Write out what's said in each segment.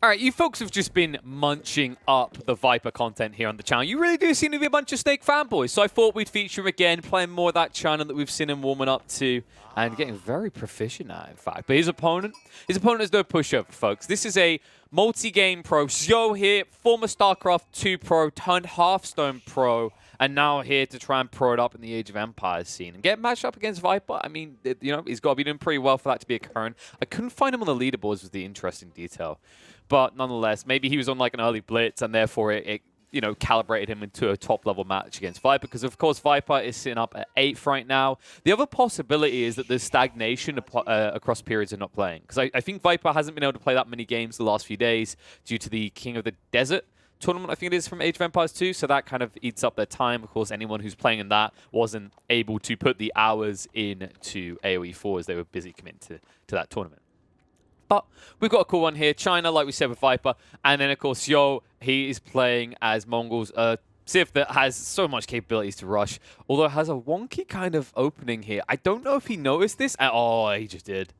All right, you folks have just been munching up the Viper content here on the channel. You really do seem to be a bunch of Snake fanboys, so I thought we'd feature him again, playing more of that channel that we've seen him warming up to, and getting very proficient at, in fact. But his opponent is no pushover, folks. This is a multi-game pro. Sjow here, former StarCraft 2 pro, turned Hearthstone pro, and now here to try and pro it up in the Age of Empires scene. And get matched up against Viper, I mean, you know, he's got to be doing pretty well for that to be occurring. I couldn't find him on the leaderboards was the interesting detail. But nonetheless, maybe he was on like an early blitz, and therefore it you know, calibrated him into a top-level match against Viper, because of course Viper is sitting up at 8th right now. The other possibility is that there's stagnation across periods of not playing, because I think Viper hasn't been able to play that many games the last few days due to the King of the Desert tournament, I think it is, from Age of Empires 2, so that kind of eats up their time. Of course, anyone who's playing in that wasn't able to put the hours into AoE 4 as they were busy committing to that tournament. But we've got a cool one here. China, like we said, with Viper. And then, of course, Sjow, he is playing as Mongols. Civ that has so much capabilities to rush, although it has a wonky kind of opening here. I don't know if he noticed this. Oh, he just did.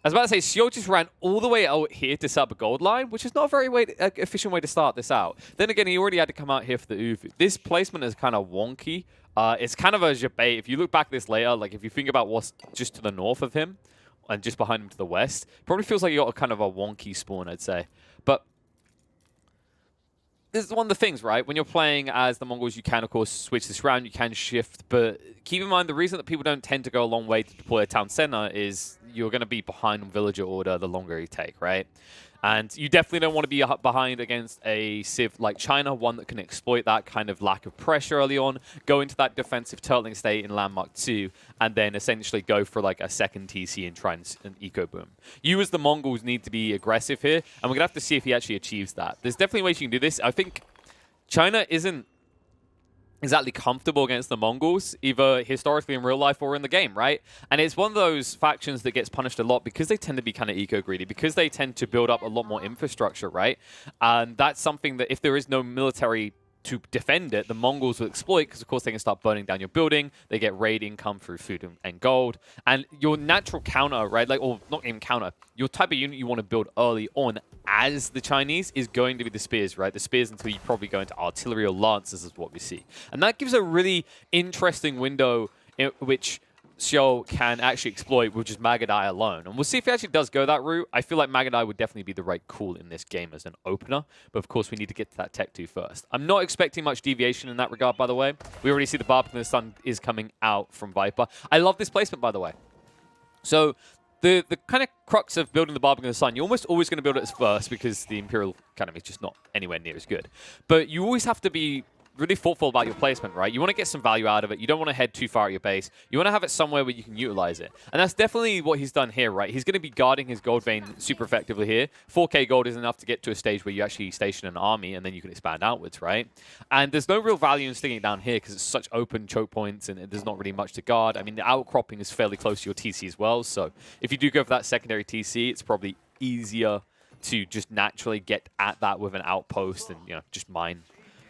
I was about to say, Sjow just ran all the way out here to set up a gold line, which is not a very efficient way to start this out. Then again, he already had to come out here for the Uvu. This placement is kind of wonky. It's kind of a jabay. If you look back this later, like if you think about what's just to the north of him, and just behind him to the west, probably feels like you got a kind of a wonky spawn, I'd say. But this is one of the things, right? When you're playing as the Mongols, you can, of course, switch this around, you can shift, but keep in mind the reason that people don't tend to go a long way to deploy a town center is you're going to be behind on villager order the longer you take, right? And you definitely don't want to be behind against a civ like China, one that can exploit that kind of lack of pressure early on, go into that defensive turtling state in Landmark 2, and then essentially go for like a second TC and try and eco boom. You as the Mongols need to be aggressive here, and we're going to have to see if he actually achieves that. There's definitely ways you can do this. I think China isn't exactly comfortable against the Mongols, either historically in real life or in the game, right? And it's one of those factions that gets punished a lot because they tend to be kind of eco-greedy, because they tend to build up a lot more infrastructure, right? And that's something that if there is no military to defend it, the Mongols will exploit, because of course they can start burning down your building, they get raid income through food and gold, and your natural counter, right, like, or not even counter, your type of unit you want to build early on as the Chinese is going to be the spears, right? The spears until you probably go into artillery or lances is what we see. And that gives a really interesting window in which Sjow can actually exploit with just Magadai alone. And we'll see if he actually does go that route. I feel like Magadai would definitely be the right call in this game as an opener. But of course, we need to get to that Tech 2 first. I'm not expecting much deviation in that regard, by the way. We already see the Barb and the Sun is coming out from Viper. I love this placement, by the way. So the kind of crux of building the Barb and the Sun, you're almost always going to build it as first because the Imperial Academy is just not anywhere near as good. But you always have to be really thoughtful about your placement, right? You want to get some value out of it. You don't want to head too far at your base. You want to have it somewhere where you can utilize it. And that's definitely what he's done here, right? He's going to be guarding his gold vein super effectively here. 4k gold is enough to get to a stage where you actually station an army and then you can expand outwards, right? And there's no real value in sticking it down here because it's such open choke points and there's not really much to guard. I mean, the outcropping is fairly close to your TC as well. So if you do go for that secondary TC, it's probably easier to just naturally get at that with an outpost and, you know, just mine.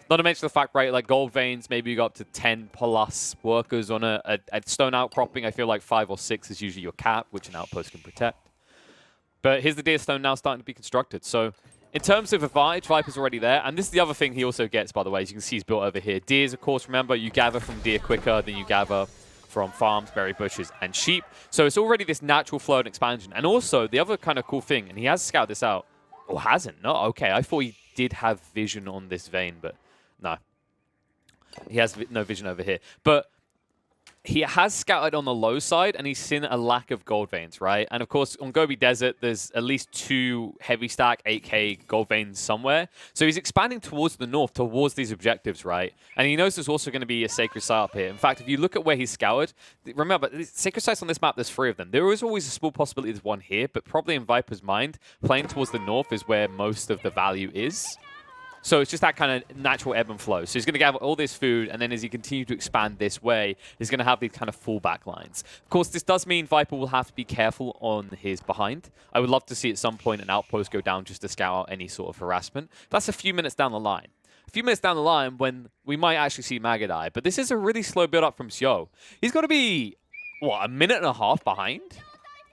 Not to mention the fact, right, like gold veins, maybe you got up to 10 plus workers on a stone outcropping. I feel like 5 or 6 is usually your cap, which an outpost can protect. But here's the deer stone now starting to be constructed. So in terms of advantage, Viper's already there. And this is the other thing he also gets, by the way, as you can see he's built over here. Deers, of course, remember, you gather from deer quicker than you gather from farms, berry bushes, and sheep. So it's already this natural flow and expansion. And also, the other kind of cool thing, and he has scouted this out, or hasn't, no, okay, I thought he did have vision on this vein, but no, he has no vision over here. But he has scouted on the low side, and he's seen a lack of gold veins, right? And of course, on Gobi Desert, there's at least 2 heavy stack 8k gold veins somewhere. So he's expanding towards the north, towards these objectives, right? And he knows there's also going to be a sacred site up here. In fact, if you look at where he's scoured, remember, sacred sites on this map, there's 3 of them. There is always a small possibility there's one here, but probably in Viper's mind, playing towards the north is where most of the value is. So it's just that kind of natural ebb and flow. So he's going to gather all this food, and then as he continues to expand this way, he's going to have these kind of fallback lines. Of course, this does mean Viper will have to be careful on his behind. I would love to see at some point an outpost go down just to scout out any sort of harassment. That's a few minutes down the line. A few minutes down the line when we might actually see Magadai. But this is a really slow build-up from Sjow. He's got to be, what, a minute and a half behind?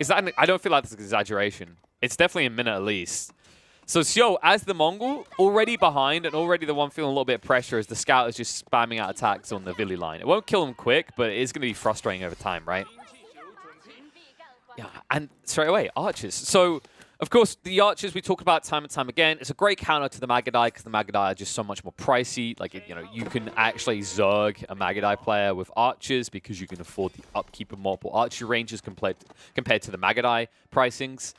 Is that? I don't feel like that's an exaggeration. It's definitely a minute at least. So Sjow, as the Mongol, already behind and already the one feeling a little bit of pressure as the scout is just spamming out attacks on the Vili line. It won't kill him quick, but it is going to be frustrating over time, right? Yeah, and straight away, archers. So, of course, the archers we talk about time and time again. It's a great counter to the Magadai because the Magadai are just so much more pricey. Like, you know, you can actually zerg a Magadai player with archers because you can afford the upkeep of multiple archer ranges compared to the Magadai pricings.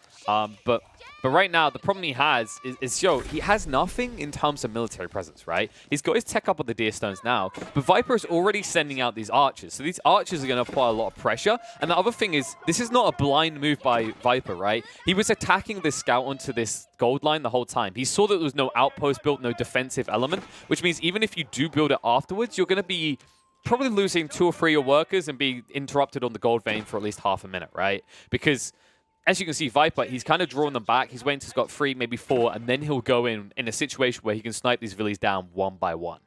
But right now, the problem he has is Sjow, he has nothing in terms of military presence, right? He's got his tech up on the Deer Stones now, but Viper is already sending out these archers. So these archers are going to apply a lot of pressure. And the other thing is, this is not a blind move by Viper, right? He was attacking this scout onto this gold line the whole time. He saw that there was no outpost built, no defensive element, which means even if you do build it afterwards, you're going to be probably losing 2 or 3 of your workers and be interrupted on the gold vein for at least half a minute, right? Because as you can see, Viper, he's kind of drawing them back. He's waiting till he's got 3, maybe 4, and then he'll go in a situation where he can snipe these villies down one by one.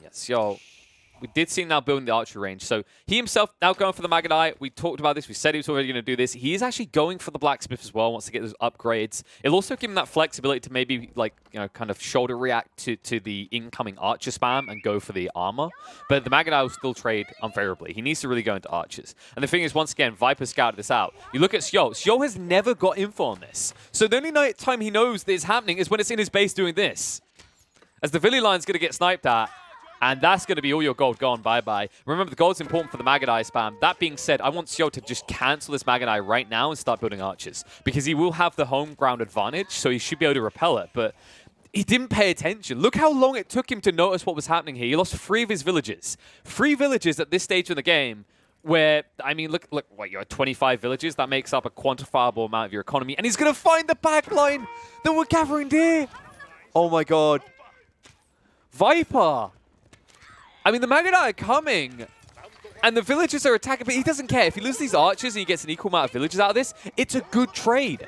Yes, yo. We did see him now building the archer range. So he himself now going for the Magadai. We talked about this. We said he was already going to do this. He is actually going for the blacksmith as well. Wants to get those upgrades. It'll also give him that flexibility to maybe, like, you know, kind of shoulder react to the incoming archer spam and go for the armor. But the Magadai will still trade unfavorably. He needs to really go into archers. And the thing is, once again, Viper scouted this out. You look at Sjow. Sjow has never got info on this. So the only time he knows that it's happening is when it's in his base doing this. As the Vili line's going to get sniped at. And that's going to be all your gold gone. Bye-bye. Remember, the gold's important for the Magadai spam. That being said, I want Sjow to just cancel this Magadai right now and start building archers. Because he will have the home ground advantage, so he should be able to repel it. But he didn't pay attention. Look how long it took him to notice what was happening here. He lost 3 of his villages. 3 villages at this stage in the game where, I mean, look, what, you're at 25 villages? That makes up a quantifiable amount of your economy. And he's going to find the backline that we're gathering deer. Oh, my God. Viper. I mean, the Magadai are coming, and the villagers are attacking, but he doesn't care. If he loses these archers and he gets an equal amount of villagers out of this, it's a good trade.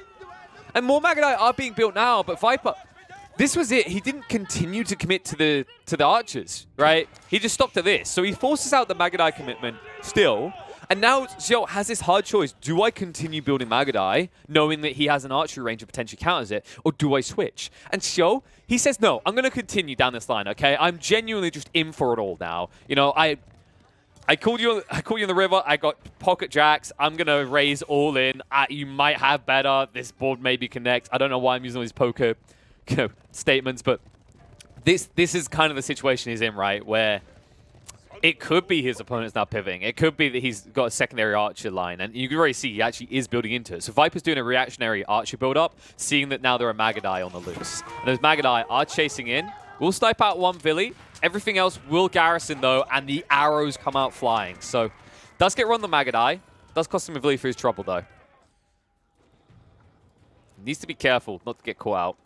And more Magadai are being built now, but Viper, this was it. He didn't continue to commit to the archers, right? He just stopped at this. So he forces out the Magadai commitment still, and now Sjow has this hard choice. Do I continue building Magadai, knowing that he has an archery range and potentially counters it, or do I switch? And Sjow, he says, no, I'm going to continue down this line, okay? I'm genuinely just in for it all now. You know, I called you in the river. I got pocket jacks. I'm going to raise all in. You might have better. This board maybe connect. I don't know why I'm using all these poker statements, but this is kind of the situation he's in, right? Where it could be his opponent's now pivoting. It could be that he's got a secondary archer line. And you can already see he actually is building into it. So Viper's doing a reactionary archer build-up, seeing that now there are Magadai on the loose. And those Magadai are chasing in. We'll snipe out one Vili. Everything else will garrison, though, and the arrows come out flying. So does get run the Magadai. Does cost him a Vili for his trouble, though. Needs to be careful not to get caught out.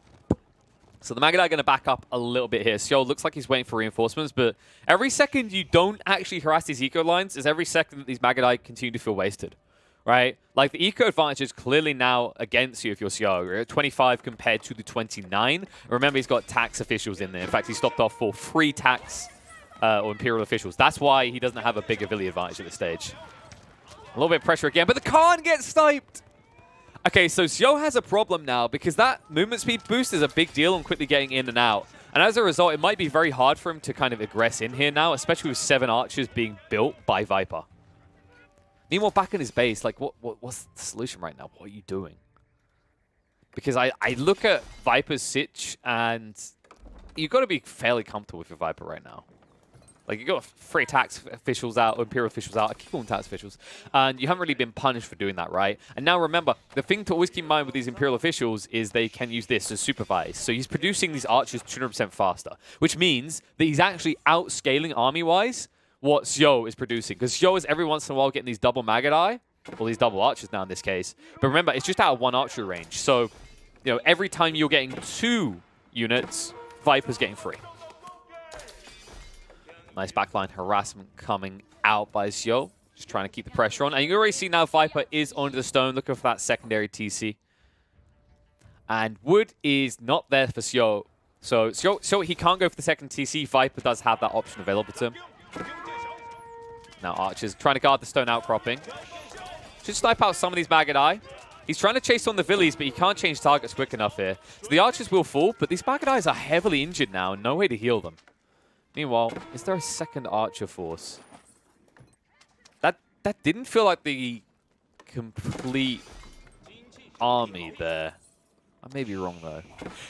So the Magadai are going to back up a little bit here. Sjow looks like he's waiting for reinforcements, but every second you don't actually harass these eco lines is every second that these Magadai continue to feel wasted, right? Like, the eco advantage is clearly now against you if you're Sjow. You're at 25 compared to the 29. Remember, he's got tax officials in there. In fact, he stopped off for 3 tax or imperial officials. That's why he doesn't have a bigger Vili advantage at this stage. A little bit of pressure again, but the Khan gets sniped! Okay, so Sjow has a problem now because that movement speed boost is a big deal on quickly getting in and out. And as a result, it might be very hard for him to kind of aggress in here now, especially with 7 archers being built by Viper. Meanwhile, back in his base, like, what's the solution right now? What are you doing? Because I look at Viper's sitch, and you've got to be fairly comfortable with your Viper right now. Like, you've got 3 tax officials out, or imperial officials out. I keep calling tax officials. And you haven't really been punished for doing that, right? And now remember, the thing to always keep in mind with these imperial officials is they can use this to supervise. So he's producing these archers 200% faster, which means that he's actually outscaling army-wise what Sjow is producing. Because Sjow is every once in a while getting these double Magadai, or these double archers now in this case. But remember, it's just out of 1 archery range. So, you know, every time you're getting 2 units, Viper's getting 3. Nice backline harassment coming out by Sjow. Just trying to keep the pressure on. And you can already see now Viper is onto the stone, looking for that secondary TC. And wood is not there for Sjow. So Sjow, he can't go for the second TC. Viper does have that option available to him. Now Archer's trying to guard the stone outcropping. Should snipe out some of these Magadai. He's trying to chase on the Villies, but he can't change targets quick enough here. So the archers will fall, but these Magadais are heavily injured now and no way to heal them. Meanwhile, is there a second archer force? That didn't feel like the complete army there. I may be wrong, though.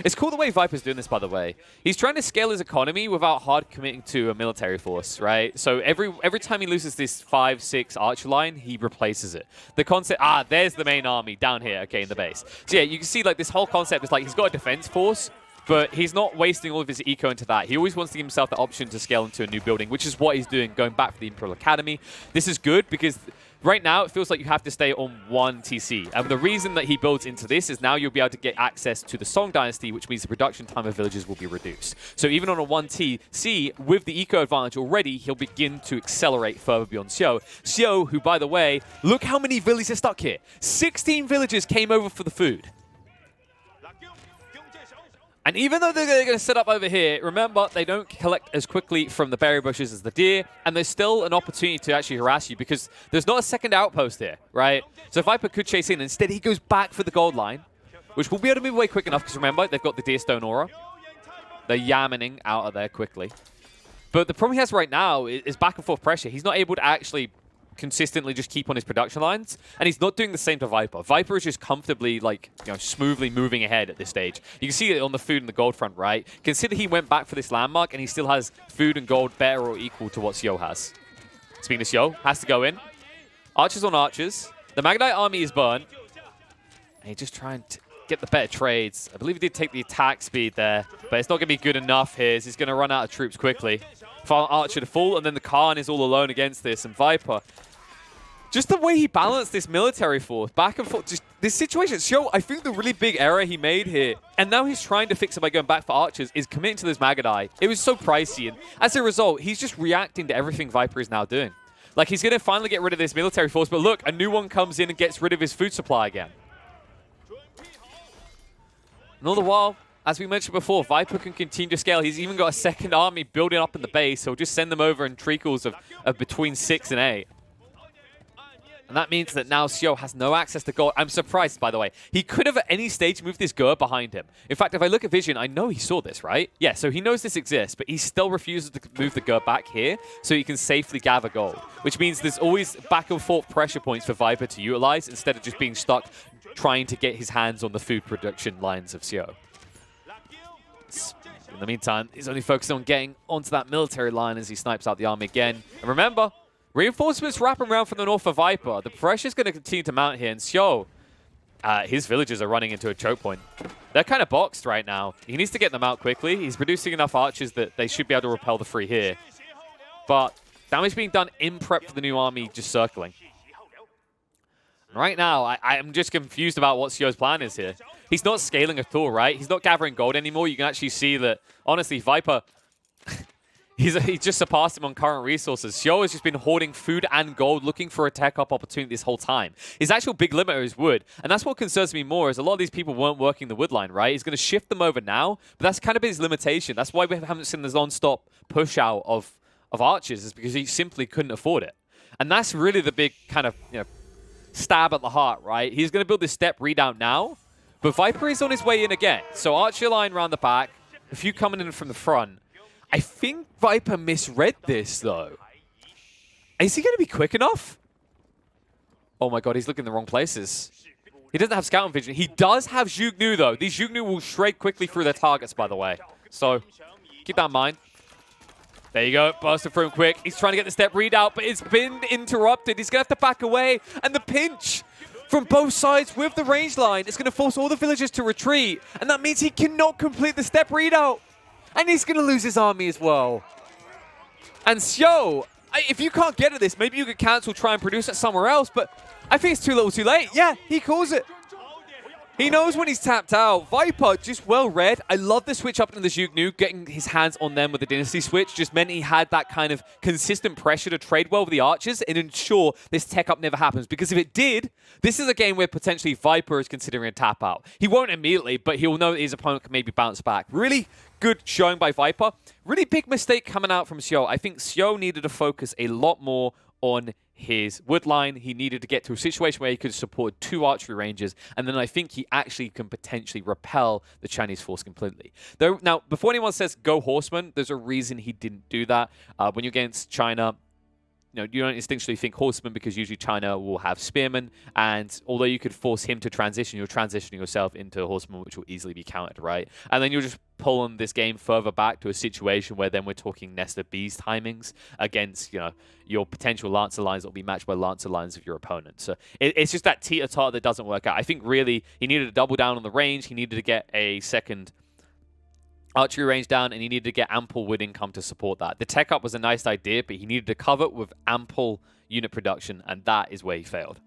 It's cool the way Viper's doing this, by the way. He's trying to scale his economy without hard committing to a military force, right? So every time he loses this 5-6 archer line, he replaces it. The concept... there's the main army down here, okay, in the base. So yeah, you can see, like, this whole concept is, like, he's got a defense force, but he's not wasting all of his eco into that. He always wants to give himself the option to scale into a new building, which is what he's doing, going back for the Imperial Academy. This is good because right now it feels like you have to stay on one TC. And the reason that he builds into this is now you'll be able to get access to the Song Dynasty, which means the production time of villages will be reduced. So even on a 1 TC, with the eco advantage already, he'll begin to accelerate further beyond Sjow. Sjow, who, by the way, look how many villages are stuck here. 16 villagers came over for the food. And even though they're going to set up over here, remember, they don't collect as quickly from the berry bushes as the deer, and there's still an opportunity to actually harass you because there's not a second outpost here, right? So Viper could chase in. Instead, he goes back for the gold line, which will be able to move away quick enough because remember, they've got the Deerstone Aura. They're yammening out of there quickly. But the problem he has right now is back and forth pressure. He's not able to actually consistently just keep on his production lines, and he's not doing the same to Viper. Viper is just comfortably, like, smoothly moving ahead at this stage. You can see it on the food and the gold front, right? Consider he went back for this landmark, and he still has food and gold better or equal to what Sjow has. Speaking of Sjow, has to go in. Archers on archers. The Magadite army is burnt. And he's just trying to get the better trades. I believe he did take the attack speed there, but it's not going to be good enough here. He's going to run out of troops quickly. Final archer to fall, and then the Khan is all alone against this, and Viper... Just the way he balanced this military force, back and forth, just this situation. Sjow, I think the really big error he made here, and now he's trying to fix it by going back for archers, is committing to this Magadai. It was so pricey, and as a result, he's just reacting to everything Viper is now doing. Like, he's going to finally get rid of this military force, but look, a new one comes in and gets rid of his food supply again. And all the while, as we mentioned before, Viper can continue to scale. He's even got a second army building up in the base, so he'll just send them over in treacles of between 6 and 8. And that means that now Sjow has no access to gold. I'm surprised, by the way. He could have at any stage moved this Gur behind him. In fact, if I look at Vision, I know he saw this, right? Yeah, so he knows this exists, but he still refuses to move the Gur back here so he can safely gather gold, which means there's always back and forth pressure points for Viper to utilize instead of just being stuck trying to get his hands on the food production lines of Sjow. In the meantime, he's only focused on getting onto that military line as he snipes out the army again. And remember, reinforcements wrapping around from the north for Viper. The pressure's going to continue to mount here, and Sjow, his villagers are running into a choke point. They're kind of boxed right now. He needs to get them out quickly. He's producing enough archers that they should be able to repel the free here. But damage being done in prep for the new army just circling. Right now, I'm just confused about what Sjow's plan is here. He's not scaling at all, right? He's not gathering gold anymore. You can actually see that, honestly, Viper... He's just surpassed him on current resources. Sjow has just been hoarding food and gold, looking for a tech-up opportunity this whole time. His actual big limiter is wood, and that's what concerns me more, is a lot of these people weren't working the wood line, right? He's going to shift them over now, but that's kind of his limitation. That's why we haven't seen this non-stop push-out of archers, is because he simply couldn't afford it. And that's really the big kind of, stab at the heart, right? He's going to build this step redoubt now, but Viper is on his way in again. So archer line around the back, a few coming in from the front. I think Viper misread this, though. Is he going to be quick enough? Oh my god, he's looking in the wrong places. He doesn't have scouting vision. He does have Zhugnu, though. These Zhugnu will shred quickly through their targets, by the way. So, keep that in mind. There you go, bursting through him quick. He's trying to get the step redoubt, but it's been interrupted. He's going to have to back away. And the pinch from both sides with the range line is going to force all the villagers to retreat. And that means he cannot complete the step redoubt. And he's going to lose his army as well. And Sjow, if you can't get at this, maybe you could cancel, try and produce it somewhere else. But I think it's too little too late. Yeah, he calls it. He knows when he's tapped out. Viper, just well read. I love the switch up into the Zhugnu. Getting his hands on them with the Dynasty switch just meant he had that kind of consistent pressure to trade well with the archers and ensure this tech up never happens. Because if it did, this is a game where potentially Viper is considering a tap out. He won't immediately, but he'll know that his opponent can maybe bounce back. Really good showing by Viper. Really big mistake coming out from Sjow. I think Sjow needed to focus a lot more on his wood line. He needed to get to a situation where he could support 2 archery ranges, and then I think he actually can potentially repel the Chinese force completely. Though now, before anyone says go horseman, there's a reason he didn't do that. When you're against China, you don't instinctually think horseman because usually China will have spearmen, and although you could force him to transition, you're transitioning yourself into a horseman, which will easily be countered, right? And then you're just pulling this game further back to a situation where then we're talking Nest of Bees timings against, your potential Lancer lines that will be matched by Lancer lines of your opponent. So it's just that teeter-totter that doesn't work out. I think really he needed to double down on the range. He needed to get a second archery range down, and he needed to get ample wood income to support that. The tech up was a nice idea, but he needed to cover it with ample unit production, and that is where he failed.